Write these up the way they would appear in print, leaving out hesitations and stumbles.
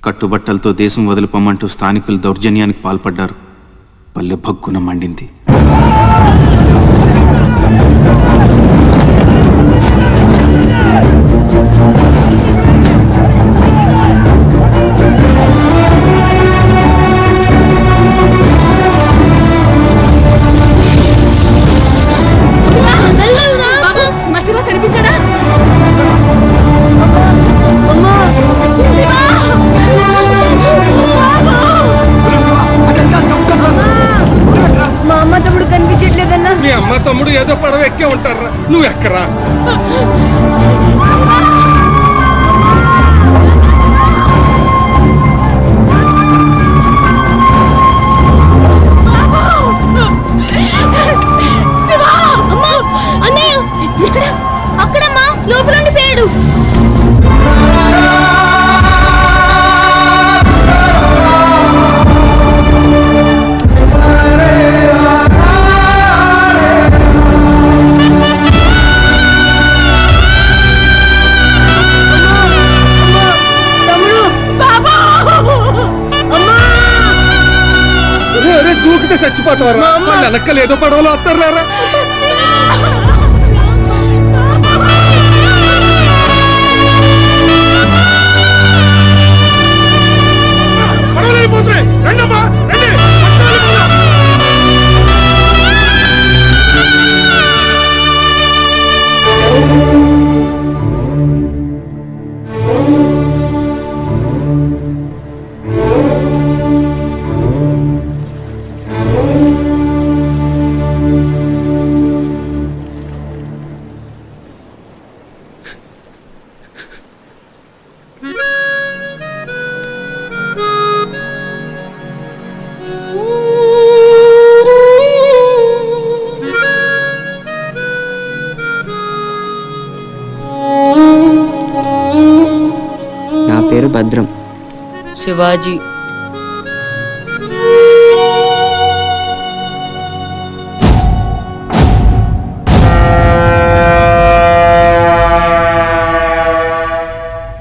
కట్టుబట్టలతో దేశం వదిలిపోమంటూ స్థానికులు దౌర్జన్యానికి పాల్పడ్డారు. పల్లె భగ్గున మండింది. తమ్ముడు ఏదో పడవ ఎక్కే ఉంటారా, నువ్వు ఎక్కరా. అక్కడమ్మా లోపల పేడు. దూకితే చచ్చిపోతారా, వెనక్కలు ఏదో పడవలో వస్తారా. పేరు భద్రం. శివాజీ.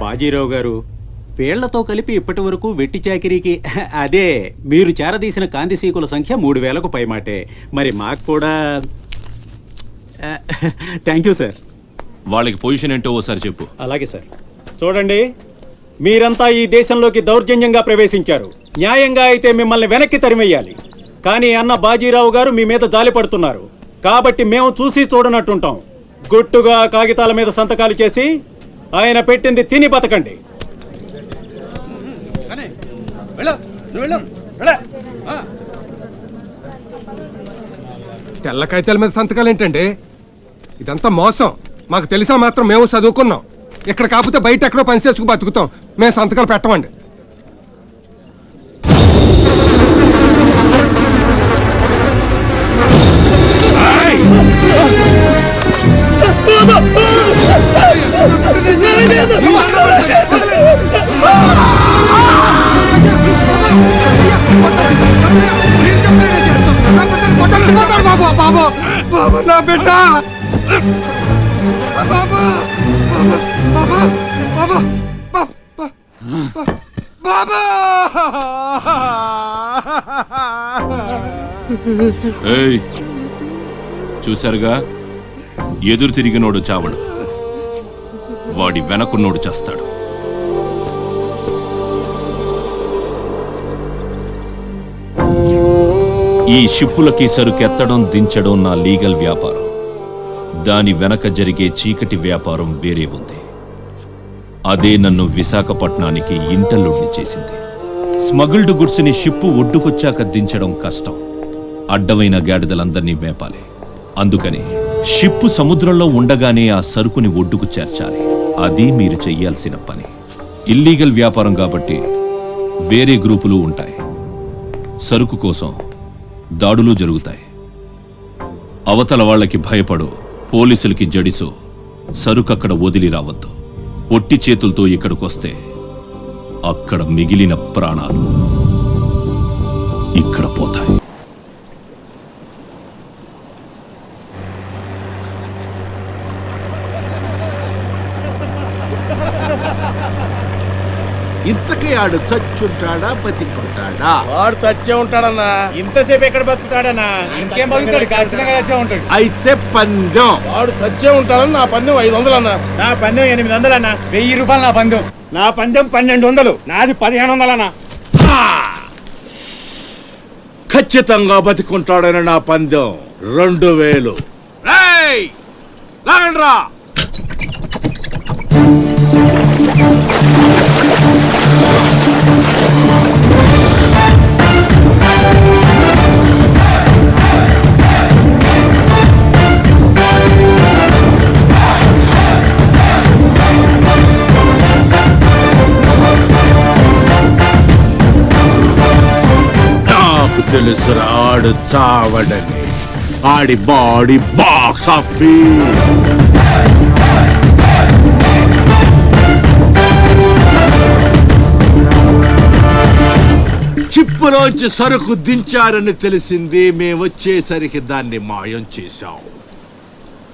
బాజీరావు గారు, వీళ్లతో కలిపి ఇప్పటి వరకు వెట్టి చాకిరీకి అదే మీరు చేరదీసిన కాంతిసీకుల సంఖ్య 3000కు పైమాటే. మరి మాకు కూడా థ్యాంక్ యూ సార్. వాళ్ళకి పొజిషన్ ఏంటో ఓసారి చెప్పు. అలాగే సార్. చూడండి, మీరంతా ఈ దేశంలోకి దౌర్జన్యంగా ప్రవేశించారు. న్యాయంగా అయితే మిమ్మల్ని వెనక్కి తరిమెయ్యాలి. కానీ అన్న బాజీరావు గారు మీ మీద జాలి పడుతున్నారు. కాబట్టి మేము చూసి చూడనట్టుంటాం. గుట్టుగా కాగితాల మీద సంతకాలు చేసి ఆయన పెట్టింది తిని బతకండి. తెల్ల కాగితాల మీద సంతకాలు ఏంటండి? ఇదంతా మోసం. మాకు తెలిసా మాత్రం మేము చదువుకున్నాం. ఇక్కడ కాకపోతే బయట ఎక్కడో పని చేసుకు బతుకుతాం. మేము సంతకాలు పెట్టమండి. బాబు బాబు నా బిడ్డ బాబా బాబా బాబా బాబా. ఏయ్, చూశారుగా, ఎదురు తిరిగినోడు చావడు, వాడి వెనకున్నోడు చేస్తాడు. ఈ షిప్పులకి సరుకెత్తడం దించడం నా లీగల్ వ్యాపారం. దాని వెనక జరిగే చీకటి వ్యాపారం వేరే ఉంది. అదే నన్ను విశాఖపట్నానికి ఇంటల్లుడిని చేసింది. స్మగుల్డ్ గుడ్స్ని షిప్పు ఒడ్డుకొచ్చాక దించడం కష్టం. అడ్డమైన గాడిదలందర్నీ మేపాలి. అందుకని షిప్పు సముద్రంలో ఉండగానే ఆ సరుకుని ఒడ్డుకు చేర్చాలి. అది మీరు చెయ్యాల్సిన పని. ఇల్లీగల్ వ్యాపారం కాబట్టి వేరే గ్రూపులు ఉంటాయి. సరుకు కోసం దాడులు జరుగుతాయి. అవతల వాళ్ళకి భయపడు, పోలీసులకి జడిసో సరుకక్కడ వదిలి రావద్దు. ఒట్టి చేతులతో ఇక్కడికొస్తే అక్కడ మిగిలిన ప్రాణాలు ఇక్కడ పోతాయి. ఇంతకీ ఆడు చచ్చుంటాడా బతికుంటాడా? వాడు చచ్చే ఉంటాడన్నా. ఇంతసేపు ఎక్కడ బతుకుతాడన్నా? ఇంకేం బతుకుతాడు? ఖచ్చితంగా చచ్చే ఉంటాడు. అయితే పందెం. వాడు చచ్చే ఉంటాడని నా పందెం 500 అన్నా. నా పందెం 800 అన్న. 1000 రూపాయలు నా పందెం. నా పందెం 1200. నాది 1500 అన్న. ఖచ్చితంగా బతికుంటాడని నా పందెం 2000. రేయ్ లాగండ్రా. నాకు తెలుసు ఆడు చావడని. ఆడి బాడీ బాక్స్ ఆఫీస్. చిప్పులోంచి సరుకు దించారని తెలిసింది. మేమొచ్చేసరికి దాన్ని మాయం చేశాం.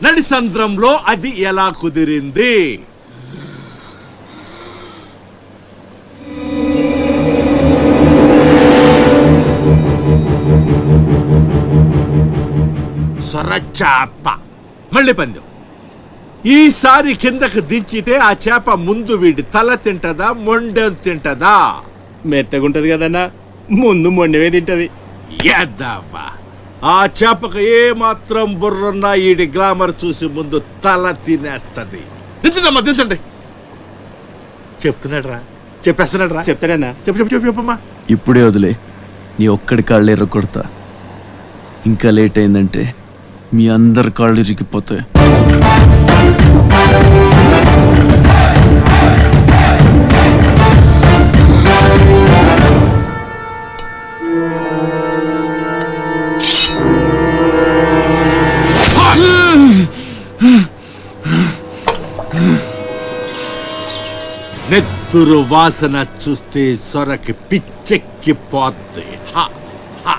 నడిసంద్రంలో అది ఎలా కుదిరింది? సొరచాప. మళ్ళీ పందెం. ఈసారి కిందకు దించితే ఆ చేప ముందు వీడి తల తింటదా మొండెం తింటదా? మెత్తగుంటది కదన్నా, ముందు మొండవే తింటది. యాదవ్వా, ఆ చేపకు ఏ మాత్రం బుర్రున్నా ఈడి గ్లామర్ చూసి ముందు తల తినేస్తది. దించదమ్మా, దించండి. చెప్తున్నాడు రా, చెప్పేస్తున్నాడు రా. చెప్తాడన్నా. చెప్పు చెప్పు చెప్పు చెప్పమ్మా. ఇప్పుడే వదిలే, నీ ఒక్కడి కాళ్ళు ఎర్రకొడతా. ఇంకా లేట్ అయిందంటే మీ అందరి కాళ్ళు ఇరిగిపోతాయి. నెత్తురు వాసన చూస్తే సొరకి పిచ్చెక్కిపోద్ది. హా హా.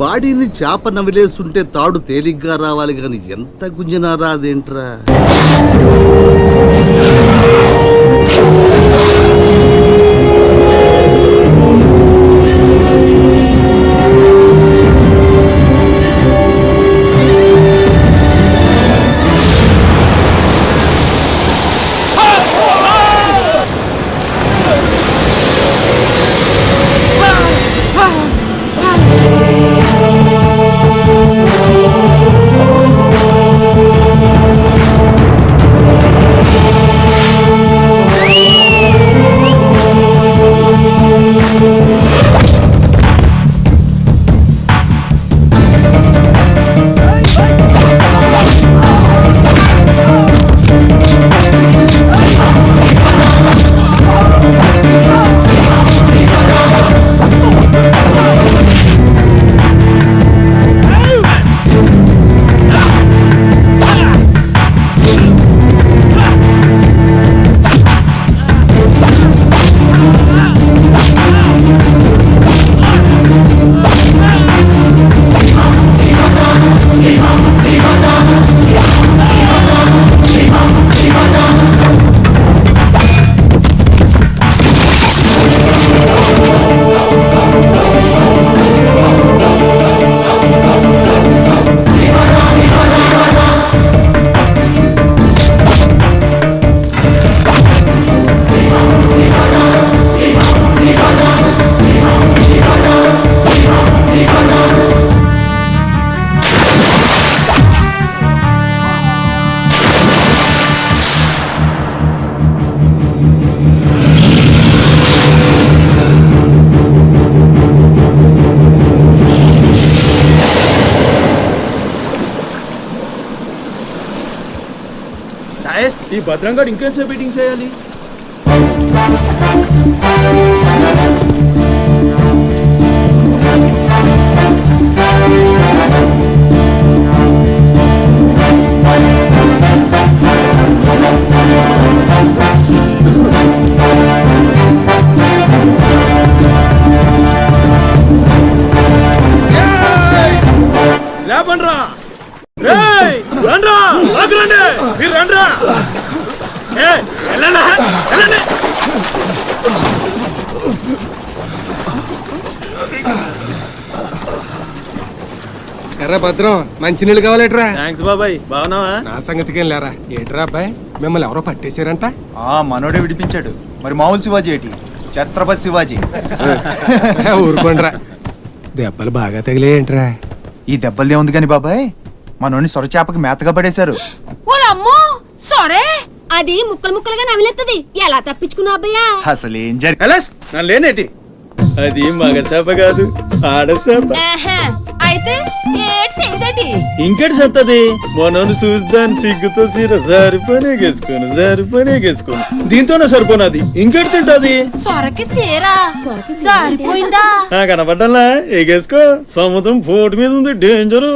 బాడీని చేప నవిలేస్తుంటే తాడు తేలిగ్గా రావాలి గాని ఎంత గుంజినా రాదేంట్రా? ఈ భద్రంగాడు ఇంకేంసేపు మీటింగ్ చేయాలి? లేపండ్రా, రేయ్ రండ్రా, నాకు రండి, మీరు రండ్రా. ఎర్ర భద్రం మంచినీళ్ళు కావాలేట్రా? థ్యాంక్స్ బాబాయ్, బాగున్నావా? నా సంగతికేం లేరా. ఏంట్రా అబ్బాయి, మిమ్మల్ని ఎవరో పట్టేశారంట? మనోడే విడిపించాడు. మరి మామూలు శివాజీ ఏంటి, ఛత్రపతి శివాజీ. ఊరుకోండ్రా, దెబ్బలు బాగా తగిలేంట్రా? ఈ దెబ్బలదే ఉంది కానీ బాబాయ్, మనోని సొరచేపకి మేతగా పడేశారు. ఓలమ్మో సరే, అది ముక్కలు ముక్కలుగా నమిలేస్తుంది. ఎలా తప్పించుకున్నావు అబ్బయ్యా? అసలు ఏం జరిగి నన్ను లేనేటి, అది మగ చేప కాదు, ఆడ చేప. అయితే ఏంటి ఇంకెటి సత్తది, మనోను చూస్తాను సిగ్గుతో సీర సరిపోనేగేసుకోను దీంతోనే సరిపోనది, ఇంకెటి తింటది? సొరకి సీరా సరిపోయిందా? కనపడ్డలా, ఎగేసుకో. సముద్రం పోటు మీద ఉంది, డేంజరు.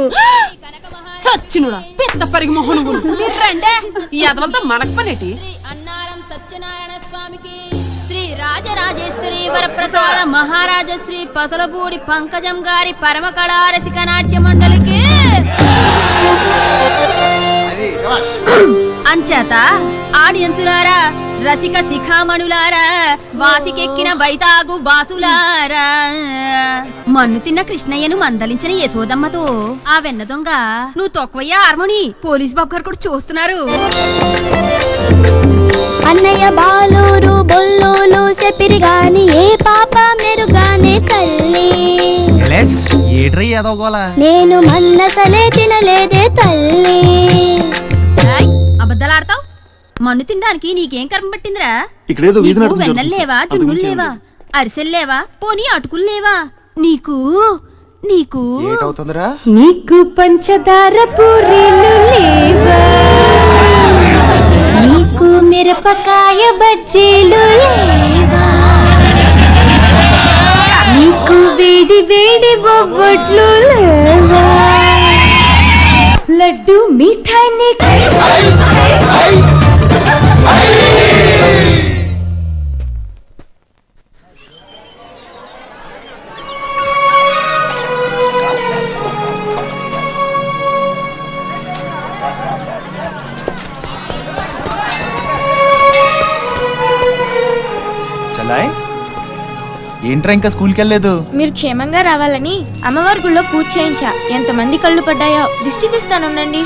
సచ్చినుడా పెద్ద పరిగి మొహను మీరు రండే. ఈ అదవంతా మనకు పనేటి? అన్నారం సత్యనారాయణ స్వామికి, శ్రీ రాజరాజేశ్వరి వరప్రసాద మహారాజ శ్రీ పసలపూడి పంకజం గారి పరమ కళా రసిక నాట్య మండలికి అంచేత ఆడియన్సులారా, రసిక శిఖామణులారా, వాసికెక్కిన వైజాగు వాసులారా, మన్ను తిన్న కృష్ణయ్యను మందలించిన యశోదమ్మతో ఆ వెన్న దొంగ నువ్వు తొక్కవయ్యా హార్మోని పోలీస్ బాబు గారు కూడా చూస్తున్నారు. అన్నయ్య బాలూరు బొల్లూలు చెప్పిరి గాని ఏ పాప మెరుగానే తల్లి, నేను మన్నసలే తినలేదే తల్లి. అబద్ధాలాడతావు, మన్ను తినడానికి నీకేం కర్మ పట్టిందిరా? ఇక్కడేదో వీధి నాటకం వెన్నెల్లేవా, చున్నులు లేవా, అరిసెల్లేవా, పోనీ అటుకులు లేవా? నీకు నీకు ఏటవుతుందిరా? నీకు పంచదార పూరీలు లేవా, నీకు మిరపకాయ బజ్జీలు లేవా, నీకు వేడి వేడి బొబ్బట్లు లేవా, లడ్డు మిఠాయి నీకు ఏంట్రా ఇంకా స్కూల్కి వెళ్ళలేదు? మీరు క్షేమంగా రావాలని అమ్మవారి గుళ్ళో పూజ చేయించా. ఎంతమంది కళ్ళు పడ్డాయో దిష్టి తీస్తానుండండి.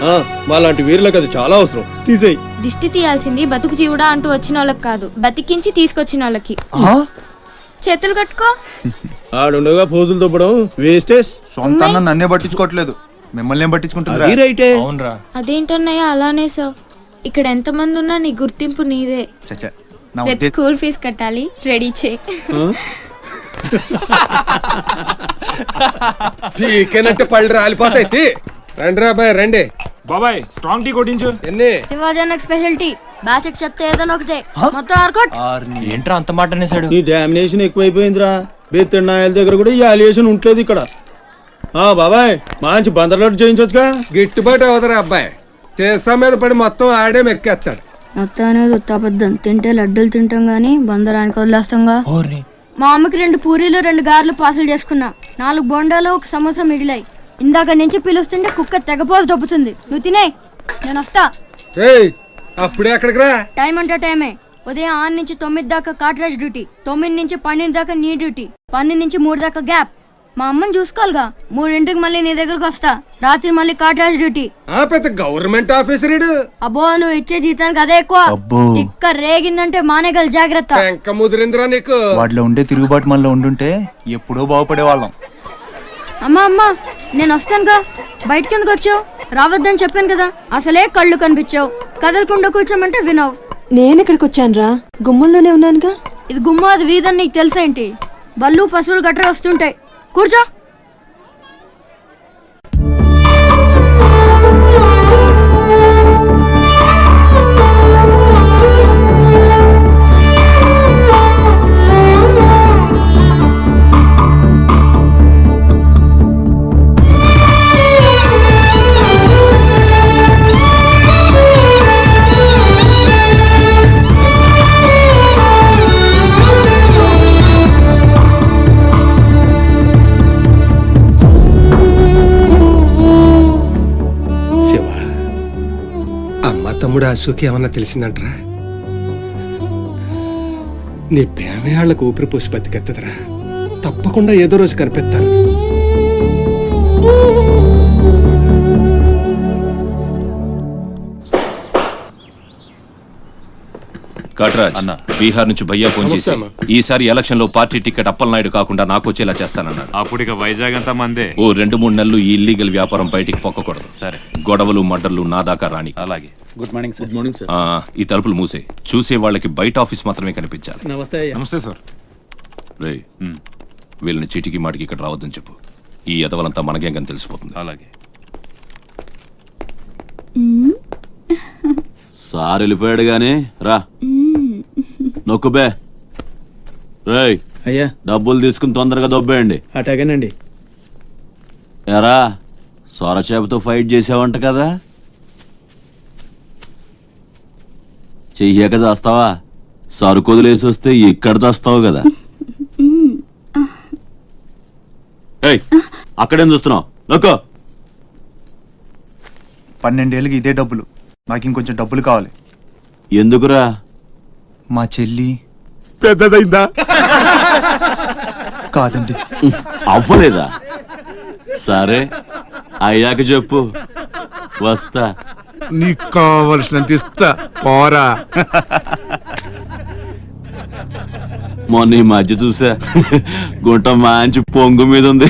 మాలాంటి వీరులకు అది చాలా అవసరం, తీసేయి. దిష్టి తీయాల్సింది బతుకు జీవుడా అంటూ వచ్చిన వాళ్ళకి కాదు, బతికించి తీసుకొచ్చిన వాళ్ళకి. చేతులు కట్టుకో. ఆడుండగా పోజులు తప్పడం వేస్టేజ్. సొంత నన్నే పట్టించుకోవట్లేదు, మిమ్మల్ని ఏం పట్టించుకుంటారా? అదేంటన్నయ్య అలానే సార్, ఇక్కడ ఎంతమంది ఉన్నా నీ గుర్తింపు నీదే. రేపు స్కూల్ ఫీజు కట్టాలి, రెడీ చేయి. పీకేనంటే పళ్ళు రాలిపోతాయి. రండి రాబాయ్ రండి. బాబాయ్ స్ట్రాంగ్ టీ కొట్టించు. ఎన్ని శివాజీ స్పెషల్ టీ బ్యాచ్ చెత్త ఏదైనా ఒకటే మొత్తం ఆర్కోట్. ఏంట్రా అంత మాట అనేసాడు? ఈ డామినేషన్ ఎక్కువైపోయిందిరా. బెత్తనాయల దగ్గర కూడా ఈ అలియేషన్ ఉంటలేదు ఇక్కడ. బాబాయ్ మంచి బందర్లోటు చేయించొచ్చుగా. గిట్టుబాటు అవుతారా అబ్బాయి, చేసా మీద పడి మొత్తం ఆడే మెక్కేస్తాడు. మొత్తం అనేది ఉత్తాపద్దం, తింటే లడ్డూలు తింటాం గానీ బందరానికి వదిలేస్తాంగా. మా అమ్మకి 2 పూరీలు 2 గారెలు పార్సల్ చేసుకున్నా, 4 బొండాలు 1 సమోసా మిగిలాయి. ఇందాక నుంచి పిలుస్తుంటే కుక్క తెగపోసి దొబ్బుతుంది. నువ్వు తినే, నేను వస్తా. అప్పుడే అక్కడికి రా. టైం అంటే టైమే. ఉదయం 6 నుంచి 9 దాకా కాట్రాజ్ డ్యూటీ, 9 నుంచి 12 దాకా నీ డ్యూటీ, 12 నుంచి 3 దాకా గ్యాప్. మా అమ్మని చూసుకోవాలిగా. 3ంటికి మళ్ళీ నీ దగ్గరకు వస్తా. రాత్రి మళ్ళీ కాట్రాజ్ డ్యూటీ. పెద్ద గవర్నమెంట్ ఆఫీసర్. అబ్బో నువ్వు ఇచ్చే జీతానికి అదే ఎక్కువ. ఇక్క రేగిందంటే మానేగల జాగ్రత్త. ముదిరిందిరా నీకు. వాటిలో ఉండే తిరుగుబాటు మనలో ఉండుంటే ఎప్పుడో బాగుపడే వాళ్ళం. అమ్మా నేను వస్తానుగా. బయటకి ఎందుకు వచ్చావు? రావద్దని చెప్పాను కదా. అసలే కళ్ళు కనిపించావు. కదలకుండా కూర్చోమంటే వినవు. నేను ఇక్కడికి వచ్చాను రా, గుమ్మంలోనే ఉన్నానుగా. ఇది గుమ్మ, అది వీధని నీకు తెలుసేంటి? బళ్ళు పశువులు గట్రా వస్తుంటాయి. కూర్చో. అమ్మ తమ్ముడు అశోకి ఏమన్నా తెలిసిందంటరా? నీ ప్రేమే వాళ్ళకు ఊపిరి పోసి బతికెత్తదరా. తప్పకుండా ఏదో రోజు కనిపెత్తారు. కట్రాజ్ అన్న, బీహార్ నుంచి భయ్యా ఫోన్ చేసి ఈసారి ఎలక్షన్ లో పార్టీ టికెట్ అప్పలనాయుడు కాకుండా నాకు వచ్చేలా చేస్తానన్నాడు. అప్పుడు ఇక వైజాగ్ అంతా మందే. ఓ 2-3 నెలలు ఈ ఇల్లీగల్ వ్యాపారం బయటికి పొక్కకూడదు. సరే, గొడవలు మర్డర్లు నా దాకా రాని. అలాగే. Good morning sir. Good morning sir. ఈ తలుపులు మూసే. చూసే వాళ్ళకి బయట ఆఫీస్ మాత్రమే కనిపించాలి. నమస్తే అయ్యా. నమస్తే సార్. రే, వీళ్ళని చీటికి మాటికి ఇక్కడ రావద్దని చెప్పు. ఈ ఎదవలంతా మనకేం తెలిసిపోతుంది. అలాగే. సార్ వెళ్ళిపోయాడు గాని రా నొక్కుబే. రేయ్ అయ్యా, డబ్బులు తీసుకుని తొందరగా దొబ్బేయండి. అటాగేనండి. ఎరా సొరచేపతో ఫైట్ చేసావంట కదా, చెయ్యాక చేస్తావా? సరుకొదిలేసి వస్తే ఇక్కడ తెస్తావు కదా. ఏయ్, అక్కడేం చూస్తున్నావు? నొక్కో. 12 ఏళ్ళకి ఇదే డబ్బులు. నాకు ఇంకొంచెం డబ్బులు కావాలి. ఎందుకురా? మా చెల్లి పెద్దదైందా? కాదండి. అవ్వలేదా? సరే అయ్యాక చెప్పు, వస్తా. నీకు కావలసినంత ఇస్తా, పోరా. మొన్న ఈ మధ్య చూసా, గుంట మంచి పొంగు మీద ఉంది.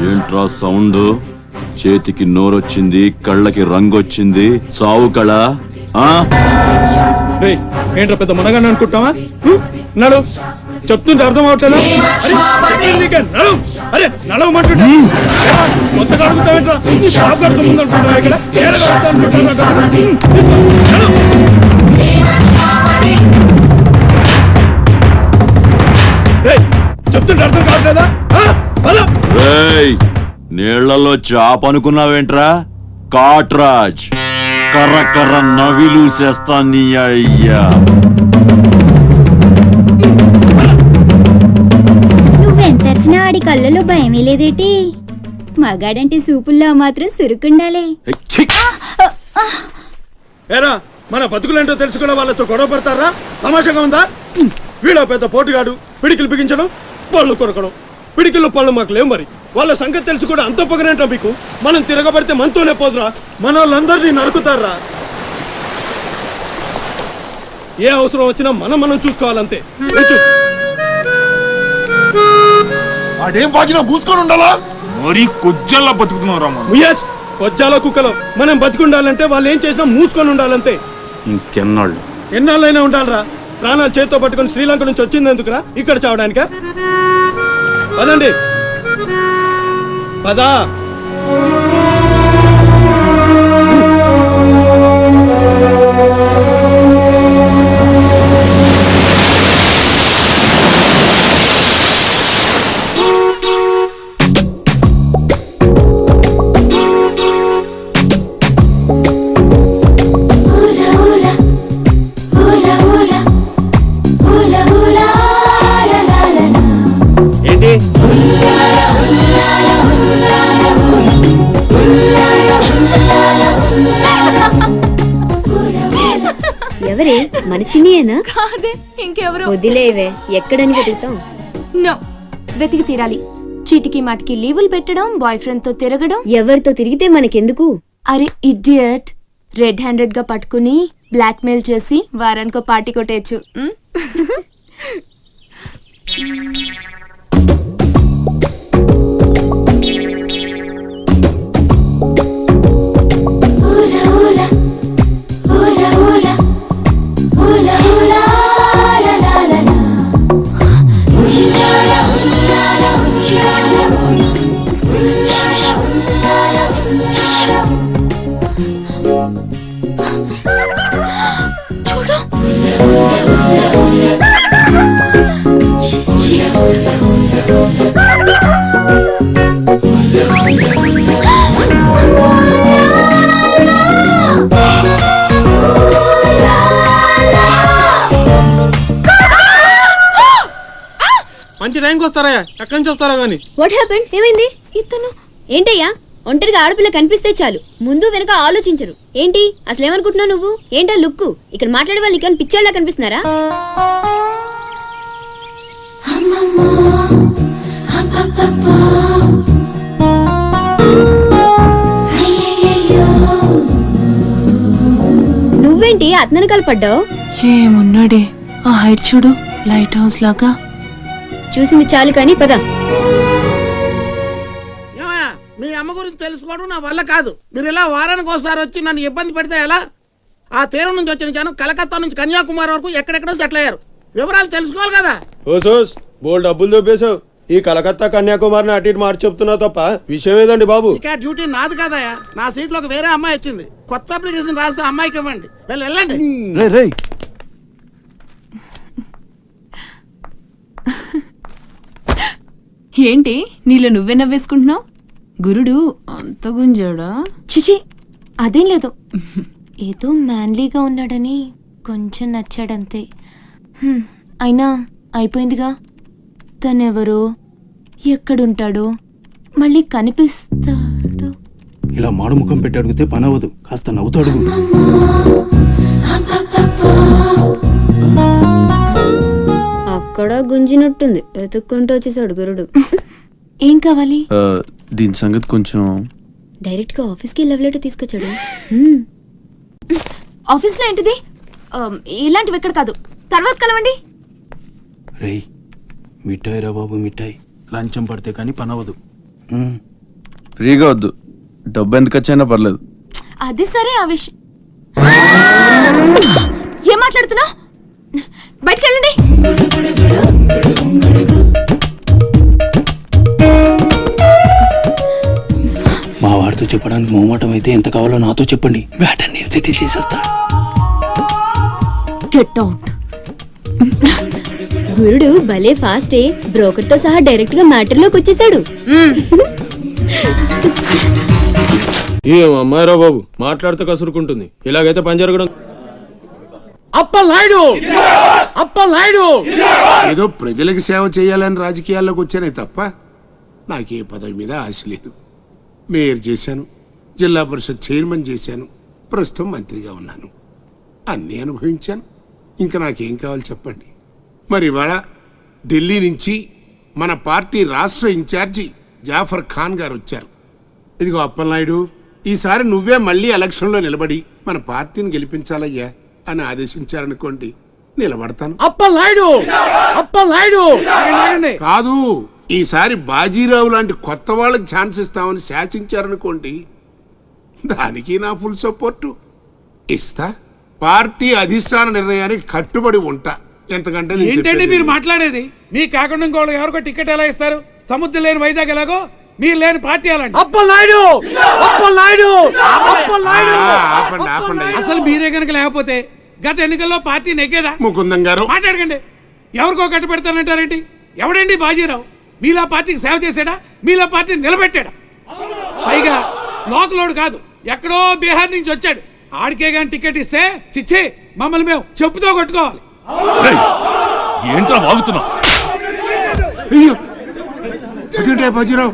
ఏంట్రా సౌండ్? చేతికి నోరొచ్చింది, కళ్ళకి రంగొచ్చింది, చావు కళ. ఏంట్రా పెద్ద మనగాన్ని అనుకుంటావా? నడు, చెప్తుంటే అర్థం అవట్లేదా? నడు, అరే నడవమంటుంటే కొత్తగా అడుగుతావేంట్రా? చెప్తుంటే అర్థం కావట్లేదా? నీళ్లలో చాప అనుకున్నావేంట్రా? కాట్రాజ్, కర్ర కర్ర నవిలూసేస్తా నీ అయ్యా. నువ్వెంతరిసినా ఆడి కళ్ళలో భయమే లేదేటి? మగాడంటే సూపుల్లో మాత్రం సురుకుండాలే. ఏరా, మన బతుకులేంటో తెలుసుకున్న వాళ్ళతో గొడవ పడతారా? తమాషాగా ఉందా? వీళ్ళ పెద్ద పోటుగాడు, పిడికిలు బిగించడం, పళ్ళు కొరకడం. పిడికిల్లో పళ్ళు మాకు లేవు, మరి వాళ్ళ సంగతి తెలుసు కూడా అంత పొగరేంటా మీకు? మనం తిరగబడితే మనతోనే పోదురా, మన వాళ్ళందరినీ నరుకుతారా? ఏ అవసరం వచ్చినా మనం చూసుకోవాలంతే. అదేం వాటిలో మూసుకొని ఉండాలా? మరి కొజ్జల్లా బతుకుతున్నావు రామా. ముయేష్, కొజ్జాలో కుక్కలో మనం బతికుండాలంటే వాళ్ళు ఏం చేసినా మూసుకొని ఉండాలంతే. ఇంకెన్నాళ్ళు? ఎన్నాళ్ళైనా ఉండాలరా. ప్రాణాలు చేతితో పట్టుకొని శ్రీలంక నుంచి వచ్చింది ఎందుకురా? ఇక్కడ చావడానికా? పదండి, పదా. ఎవరే? మన చిన్నియేనా? కాదే, ఇంకెవరు? వదిలేవే, ఎక్కడని వెతుకుతాం? నో, వెతికి తీరాలి. చీటికి మాటికి లీవులు పెట్టడం, బాయ్ ఫ్రెండ్ తో తిరగడం. ఎవరితో తిరిగితే మనకెందుకు? అరే ఇడియట్, రెడ్ హ్యాండెడ్ గా పట్టుకుని బ్లాక్ మెయిల్ చేసి వారానికో పార్టీ కొట్టేయచ్చు. చూడు. మంచి టైంకి వస్తారా? ఎక్కడి నుంచి వస్తారా కానీ? What happened? ఏమైంది? ఇతను ఏంటయ్యా? ఒంటరిగా ఆడపిల్ల కనిపిస్తే చాలు ముందు వెనక ఆలోచించరు. ఏంటి అసలు ఏమనుకుంటున్నావు నువ్వు? ఏంటా లుక్కు? ఇక్కడ మాట్లాడే వాళ్ళు ఇక్కడ పిచ్చోళ్ళ కనిపిస్తున్నారా? నువ్వేంటి అతనకాలు పడ్డావు? ఏమున్నాడే ఆ హైట్ చూడు, లైట్ హౌస్ లాగా. చూసింది చాలు కానీ పద. మీ అమ్మ గురించి తెలుసుకోవడం నా వల్ల కాదు. మీరు ఇలా వారానికి ఒకసారి వచ్చి నన్ను ఇబ్బంది పెడితే ఎలా? ఆ తీరం నుంచి వచ్చిన జనం కలకత్తా నుంచి కన్యాకుమారి వరకు ఎక్కడెక్కడో సెటిల్ అయ్యారు. వివరాలు తెలుసుకోవాలి కదా. ఓసోస్ బోల్ డబ్బులు దొబ్బేశావు. ఈ కలకత్తా కన్యాకుమారిని అటు ఇటు మార్చి చెప్తున్నావు తప్ప విషయం ఏదండి బాబు? ఇక డ్యూటీ నాది కదయా. నా సీట్ లోకి వేరే అమ్మాయి వచ్చింది. కొత్త అప్లికేషన్ రాస్తే అమ్మాయికి ఇవ్వండి. వెళ్ళండి. ఏంటి నీలో నువ్వే నవ్వేసుకుంటున్నావు? గురుడు అంత గుంజాడా? చిచి అదేం లేదు, ఏదో మ్యాన్లీగా ఉన్నాడని కొంచెం నచ్చాడంతే. అయినా అయిపోయిందిగా. తనెవరో, ఎక్కడుంటాడో, మళ్ళీ కనిపిస్తాడో. ఇలా మాడు ముఖం పెట్టి అడిగితే పని అవ్వదు, కాస్త నవ్వుతూ అడుగు. అక్కడ గుంజినట్టుంది, వెతుక్కుంటూ వచ్చేసాడు గురుడు. ఏం కావాలి? దీని సంగతి కొంచెం. డైరెక్ట్ గా ఆఫీస్ కి లవ్ లెటర్ తీసుకొచ్చాడు. ఆఫీస్లో ఏంటిది? ఇలాంటివి ఎక్కడ కాదు, తర్వాత కలవండి. రేయ్ మిఠాయి రా బాబు, మిఠాయి. లంచం పడితే కానీ పని అవ్వదు. ఫ్రీగా వద్దు, డబ్బు ఎంత ఖర్చైనా పర్లేదు. అది సరే, ఆ విషయం ఏం మాట్లాడుతున్నావు? బయటికి వెళ్ళండి. మా వాడితో చెప్పడానికి మొహమాటం అయితే ఎంత కావాలో నాతో చెప్పండి, బ్యాటర్ నేను సెటిల్ చేసేస్తా. Get out. గురుడు భలే ఫాస్టే, బ్రోకర్ తో సహా డైరెక్ట్ గా మ్యాటర్ లోకి వచ్చేసాడు. ఏం అమ్మాయిరా బాబు, మాట్లాడితే కసురుకుంటుంది. ఇలాగైతే పని జరగడం. అప్పలనాయుడు అప్పలనాయుడు ఏదో ప్రజలకు సేవ చేయాలని రాజకీయాల్లోకి వచ్చానే తప్ప నాకే పదవి మీద ఆశ లేదు. మేయర్ చేశాను, జిల్లా పరిషత్ చైర్మన్ చేశాను, ప్రస్తుతం మంత్రిగా ఉన్నాను. అన్నీ అనుభవించాను. ఇంకా నాకేం కావాలి చెప్పండి. మరి ఇవాళ ఢిల్లీ నుంచి మన పార్టీ రాష్ట్ర ఇన్ఛార్జి జాఫర్ ఖాన్ గారు వచ్చారు. ఇదిగో అప్పలనాయుడు, ఈసారి నువ్వే మళ్ళీ ఎలక్షన్లో నిలబడి మన పార్టీని గెలిపించాలయ్యా అని ఆదేశించారనుకోండి, నిలబడతాను. అప్పలనాయుడు అప్పలనాయుడు కాదు, ఈసారి బాజీరావు లాంటి కొత్త వాళ్ళకి ఛాన్స్ ఇస్తామని శాసించారనుకోండి, దానికి నా ఫుల్ సపోర్టు ఇస్తా. పార్టీ అధిష్టాన నిర్ణయానికి కట్టుబడి ఉంటా. ఎంతకంటే ఏంటంటే మీరు మాట్లాడేది? మీ కాకుండా ఇంకోళ్ళు ఎవరికో టికెట్ ఎలా ఇస్తారు? సముద్రం లేని వైజాగ్ ఎలాగో మీరు లేని పార్టీ అలాంటి. అప్పలనాయుడు అప్పలనాయుడు అప్పలనాయుడు అసలు మీరే కనుక లేకపోతే గత ఎన్నికల్లో పార్టీ నెగ్గేదా? ముకుందం గారు మాట్లాడకండి. ఎవరికో కట్టు పెడతానంటారేంటి? ఎవడండి బాజీరావు? మీలా పార్టీకి సేవ చేశాడా? మీలా పార్టీని నిలబెట్టాడా? పైగా లోకలోడు కాదు, ఎక్కడో బీహార్ నుంచి వచ్చాడు. ఆడికే గాని టికెట్ ఇస్తే చిచ్చే మమ్మల్ని మేము చెప్పుతో కొట్టుకోవాలి. ఏంట్రా వాగుతున్నావు? అదేంటే బాజీరావు,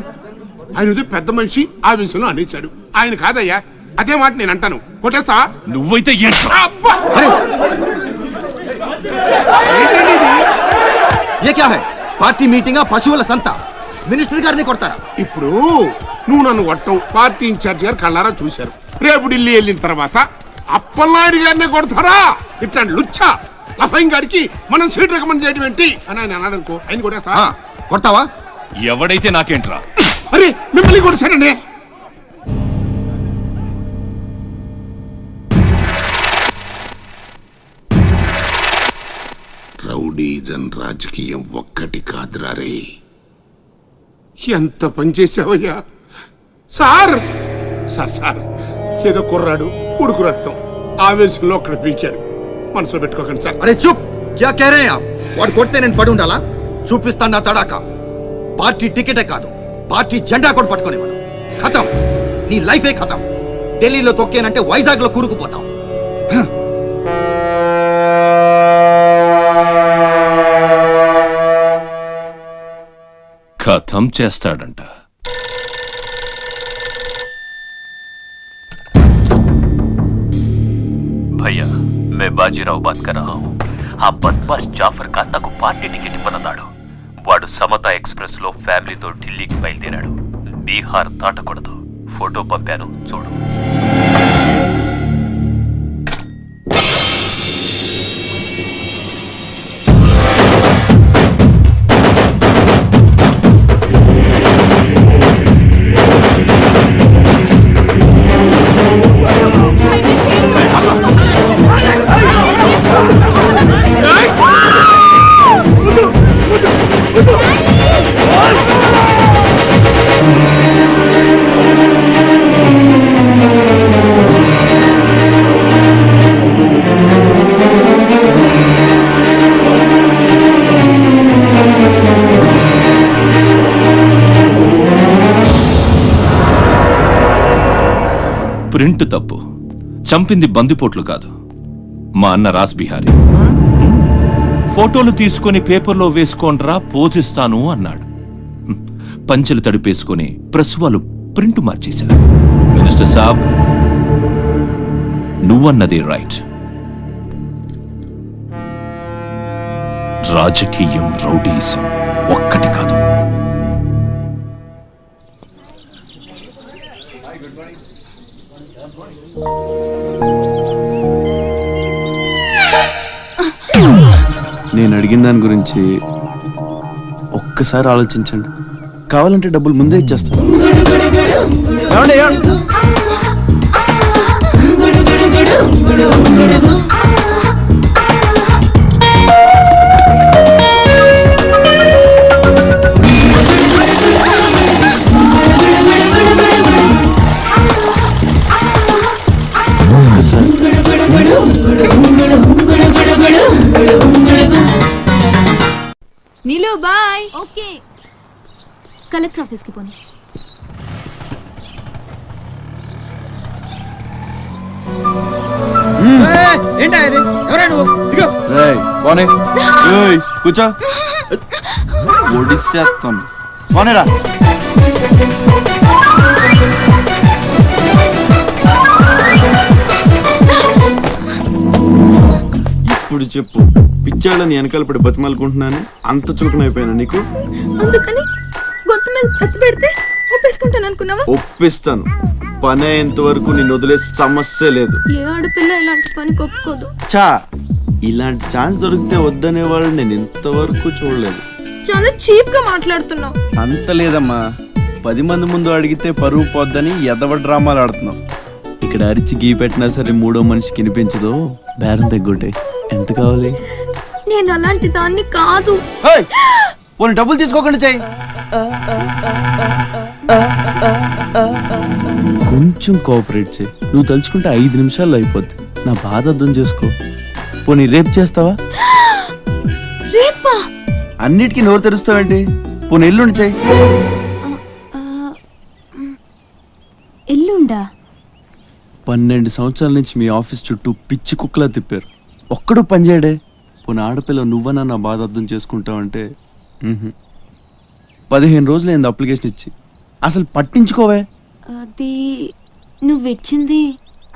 ఆయన పెద్ద మనిషి ఆ విషయంలో అనేచాడు. ఆయన కాదయ్యా, అదే మాట నేను అంటాను. కొట్టేస్తా. నువ్వైతే పార్టీ మీటింగ్ పశువుల సంత, మినిస్టర్ గారిని కొడతారా? ఇప్పుడు నువ్వు నన్ను కొట్టం పార్టీ ఇన్ఛార్జ్ గారు కళ్ళారా చూశారు. రేపు ఢిల్లీ వెళ్ళిన తర్వాత అప్పలనాయుడు గారిని కొడతారా? ఇట్లాంటి లుచ్చా లఫైన్ గారికి మనం సీట్ రికమెండ్ చేయడం ఏంటి అని ఆయన అన్నాడనుకో, ఆయన కొట్టేస్తా. కొడతావా? ఎవడైతే నాకేంట్రా? అరే మిమ్మల్ని కొట్టేశాడండి. రౌడీజన్ రాజకీయం ఒక్కటి కాదురా రే. ఎంత పనిచేసావయ్యా సార్. సార్ సార్ ఏదో కుర్రాడు, ఉడుకు రక్తం, ఆవేశంలో అక్కడ పీకాడు. మనసులో పెట్టుకోకండి సార్. అరే చూప్, క్యా కహ రహే ఆప్? వాడు కొడితే నేను పడి ఉండాలా? చూపిస్తాను నా తడాక. పార్టీ టికెటే కాదు, పార్టీ జెండా కూడా పట్టుకునేవాడు. ఖతం, నీ లైఫే ఖతం. ఢిల్లీలో తొక్కేనంటే వైజాగ్ లో కూరుకుపోతాం. చేస్తాడంట. भैया मैं बाजीराव बात कर रहा हूँ. ఆ బద్మాష్ జాఫర్ ఖాన్ నాకు పార్టీ టికెట్ ఇవ్వనన్నాడు. వాడు సమతా ఎక్స్ప్రెస్ లో ఫ్యామిలీతో ఢిల్లీకి బయలుదేరాడు. బీహార్ దాటకూడదు. ఫోటో పంపాను చూడు. ప్రింట్ తప్పు. చంపింది బందిపోట్లు కాదు, మా అన్న రాస్ బిహారీ. ఫోటోలు తీసుకొని పేపర్లో వేసుకోండ్రా పోజిస్తాను అన్నాడు. పంచెలు తడిపేసుకొని ప్రెస్ వాళ్ళు ప్రింట్ మార్చేశారు. మినిస్టర్ సాబ్, నువ్వన్నది రైట్. రాజకీయం రౌడీసం ఒక్కటి కాదు. నేను అడిగిన దాని గురించి ఒక్కసారి ఆలోచించండి. కావాలంటే డబ్బులు ముందే ఇచ్చేస్తాను. నీలు బాయ్. ఓకే, కలెక్టర్ ఆఫీస్కి పోనీ. కూర్చో, ఒడిసేస్తాను. పోనేరా. ఇప్పుడు చెప్పు, పిచ్చాళ్ళని వెనకాల పడి బతిమాలుకుంటున్నాను, అంత చులకనైపోయాను నీకు? అందుకని గొంతు మీద కత్తి పెడితే ఒప్పేసుకుంటాను అనుకున్నావా? ఒప్పిస్తాను. పని అయ్యేంత వరకు నేను వదిలే సమస్య లేదు. ఏ ఆడపిల్ల ఇలాంటి పని ఒప్పుకోదు. చా, ఇలాంటి ఛాన్స్ దొరికితే వద్దనే వాళ్ళు నేను ఇంతవరకు చూడలేదు. చాలా చీప్ గా మాట్లాడుతున్నావు. అంత లేదమ్మా, 10 మంది ముందు అడిగితే పరువు పోద్దని ఎదవ డ్రామాలు ఆడుతున్నావు. ఇక్కడ అరిచి గీ పెట్టినా సరే మూడో మనిషికి వినిపించదు. బేరం తగ్గొట్టే. ఎంత కావాలి? నేను అలాంటి దాన్ని కాదు. పోనీ డబ్బులు తీసుకోకుండా చెయ్యి. కొంచెం కోఆపరేట్ చేయి. నువ్వు తలుచుకుంటే 5 నిమిషాల్లో అయిపోద్ది. నా బాధ అర్థం చేసుకో. పోనీ రేపు చేస్తావా? రేపా? అన్నిటికీ నోరు తెరుస్తావేంటి? పోనీ ఎల్లుండి చెయ్యి. ఎల్లుండా? 12 సంవత్సరాల నుంచి మీ ఆఫీస్ చుట్టూ పిచ్చి కుక్కలా తిప్పారు, ఒక్కడు పనిచేయడే. పోనీ ఆడపిల్ల నువ్వన్నా నా బాధ అర్థం చేసుకుంటావంటే 15 రోజులు అయింది అప్లికేషన్ ఇచ్చి, అసలు పట్టించుకోవే. అది నువ్వు ఇచ్చింది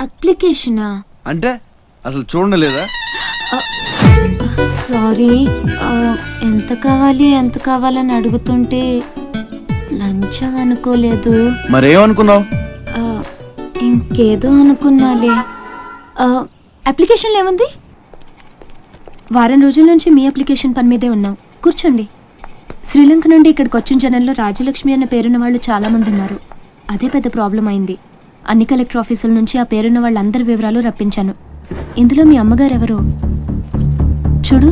అప్లికేషనా? అంటే అసలు చూడలేదా? సారీ, ఎంత కావాలని అడుగుతుంటే లంచం అనుకోలేదు. మరేమనుకున్నావు? ఇంకేదో అనుకున్నాలే. అప్లికేషన్లో ఏముంది? వారం రోజుల నుంచి మీ అప్లికేషన్ పని మీదే ఉన్నాం. కూర్చోండి. శ్రీలంక నుండి ఇక్కడికి వచ్చిన జనంలో రాజలక్ష్మి అన్న పేరున్న వాళ్ళు చాలామంది ఉన్నారు. అదే పెద్ద ప్రాబ్లం అయింది. అన్ని కలెక్టర్ ఆఫీసుల నుంచి ఆ పేరున్న వాళ్ళందరి వివరాలు రప్పించాను. ఇందులో మీ అమ్మగారు ఎవరో చూడు.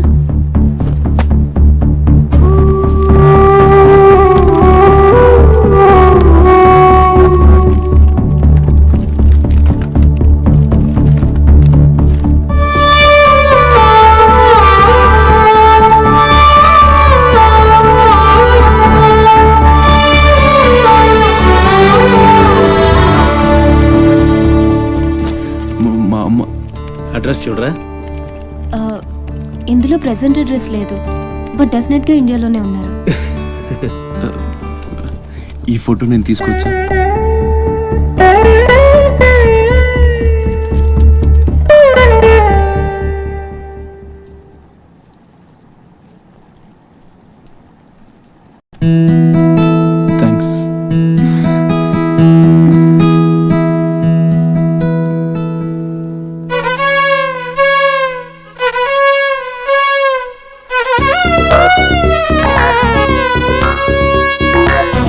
అడ్రస్ చూడరా. ఇందులో ప్రెసెంట్ అడ్రస్ లేదు, బట్ డెఫినెట్గా ఇండియాలోనే ఉన్నారు. ఈ ఫోటో నేను తీసుకొచ్చా.